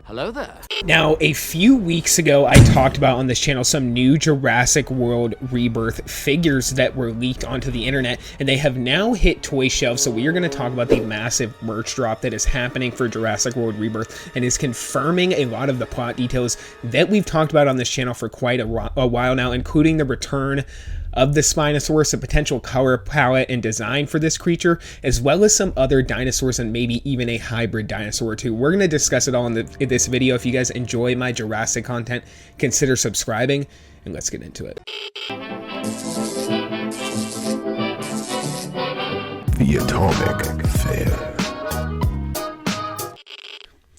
Hello there. Now, a few weeks ago, I talked about on this channel some new Jurassic World Rebirth figures that were leaked onto the internet, and they have now hit toy shelves. So we are going to talk about the massive merch drop that is happening for Jurassic World Rebirth and is confirming a lot of the plot details that we've talked about on this channel for quite a while now, including the return of the Spinosaurus, a potential color palette and design for this creature, as well as some other dinosaurs and maybe even a hybrid dinosaur too. We're going to discuss it all in this video. If you guys enjoy my Jurassic content, consider subscribing, and let's get into it. The Atomic Fair.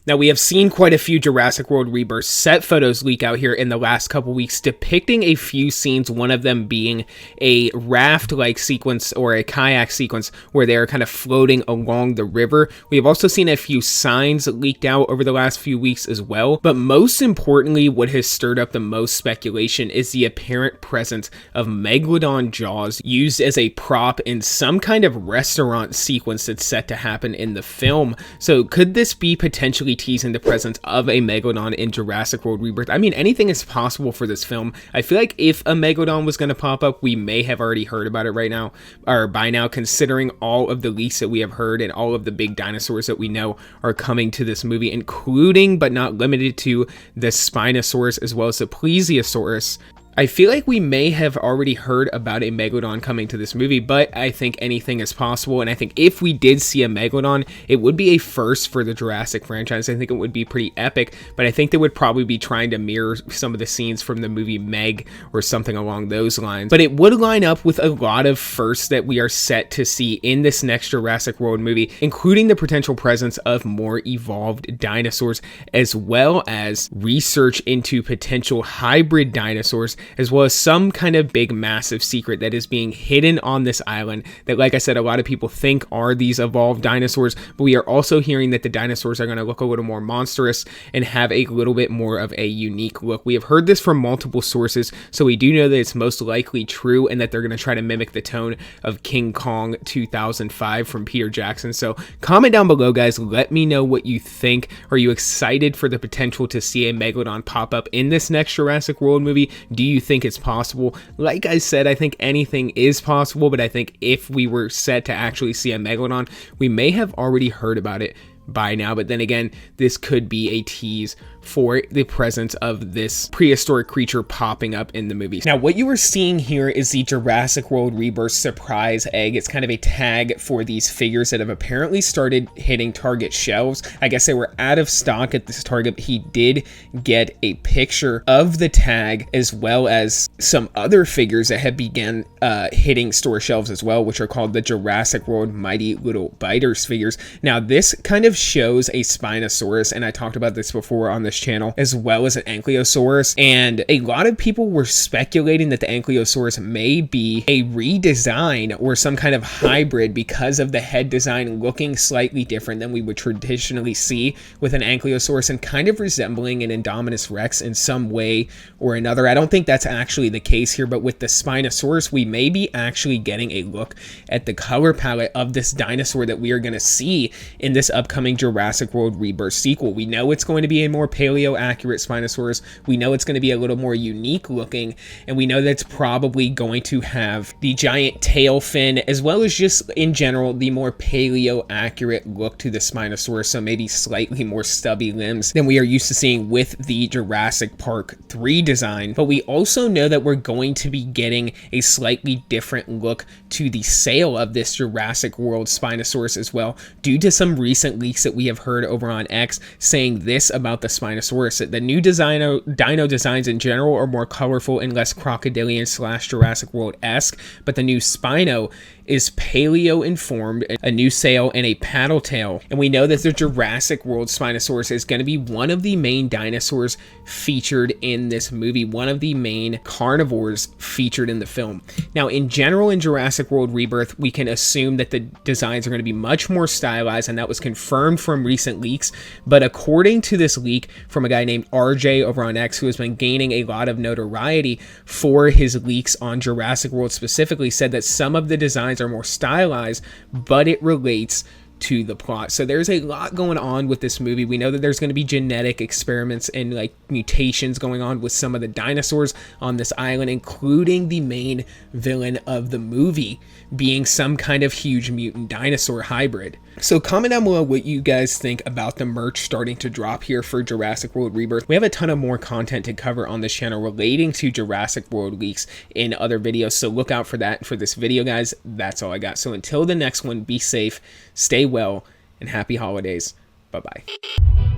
Now, we have seen quite a few Jurassic World Rebirth set photos leak out here in the last couple weeks depicting a few scenes, one of them being a raft-like sequence or a kayak sequence where they are kind of floating along the river. We have also seen a few signs leaked out over the last few weeks as well, but most importantly, what has stirred up the most speculation is the apparent presence of Megalodon jaws used as a prop in some kind of restaurant sequence that's set to happen in the film. So could this be potentially teasing the presence of a Megalodon in Jurassic World Rebirth? I mean, anything is possible for this film. I feel like if a Megalodon was going to pop up, we may have already heard about it right now, or by now, considering all of the leaks that we have heard and all of the big dinosaurs that we know are coming to this movie, including but not limited to the Spinosaurus as well as the Plesiosaurus. I feel like we may have already heard about a Megalodon coming to this movie, but I think anything is possible, and I think if we did see a Megalodon, it would be a first for the Jurassic franchise. I think it would be pretty epic, but I think they would probably be trying to mirror some of the scenes from the movie Meg or something along those lines. But it would line up with a lot of firsts that we are set to see in this next Jurassic World movie, including the potential presence of more evolved dinosaurs, as well as research into potential hybrid dinosaurs, as well as some kind of big massive secret that is being hidden on this island that, like I said, a lot of people think are these evolved dinosaurs, but we are also hearing that the dinosaurs are going to look a little more monstrous and have a little bit more of a unique look. We have heard this from multiple sources, so we do know that it's most likely true and that they're going to try to mimic the tone of King Kong 2005 from Peter Jackson. So comment down below, guys. Let me know what you think. Are you excited for the potential to see a Megalodon pop up in this next Jurassic World movie? Do you think it's possible? Like I said, I think anything is possible, but I think if we were set to actually see a Megalodon, we may have already heard about it by now. But then again, this could be a tease for the presence of this prehistoric creature popping up in the movies. Now, what you are seeing here is the Jurassic World Rebirth surprise egg. It's kind of a tag for these figures that have apparently started hitting Target shelves. I guess they were out of stock at this Target, but he did get a picture of the tag as well as some other figures that have begun hitting store shelves as well, which are called the Jurassic World Mighty Little Biters figures. Now, this kind of shows a Spinosaurus, and I talked about this before on this channel, as well as an Ankylosaurus, and a lot of people were speculating that the Ankylosaurus may be a redesign or some kind of hybrid because of the head design looking slightly different than we would traditionally see with an Ankylosaurus and kind of resembling an Indominus Rex in some way or another. I don't think that's actually the case here, but with the Spinosaurus, we may be actually getting a look at the color palette of this dinosaur that we are going to see in this upcoming Jurassic World Rebirth sequel. We know it's going to be a more paleo accurate Spinosaurus. We know it's going to be a little more unique looking, and we know that it's probably going to have the giant tail fin as well as just in general the more paleo accurate look to the Spinosaurus, so maybe slightly more stubby limbs than we are used to seeing with the Jurassic Park 3 design. But we also know that we're going to be getting a slightly different look to the sail of this Jurassic World Spinosaurus as well, due to some recent leaks that we have heard over on X saying this about the Spinosaurus. The new dino designs in general are more colorful and less crocodilian / Jurassic World-esque, but the new Spino is paleo informed, a new sail and a paddle tail. And we know that the Jurassic World Spinosaurus is going to be one of the main dinosaurs featured in this movie, one of the main carnivores featured in the film. Now, in general, in Jurassic World Rebirth, we can assume that the designs are going to be much more stylized, and that was confirmed from recent leaks. But according to this leak from a guy named RJ over on X, who has been gaining a lot of notoriety for his leaks on Jurassic World specifically, said that some of the designs are more stylized, but it relates to the plot. So there's a lot going on with this movie. We know that there's going to be genetic experiments and like mutations going on with some of the dinosaurs on this island, including the main villain of the movie being some kind of huge mutant dinosaur hybrid. So comment down below what you guys think about the merch starting to drop here for Jurassic World Rebirth. We have a ton of more content to cover on this channel relating to Jurassic World leaks in other videos, so look out for that. For this video, guys, that's all I got. So until the next one, be safe, stay well, and happy holidays. Bye-bye.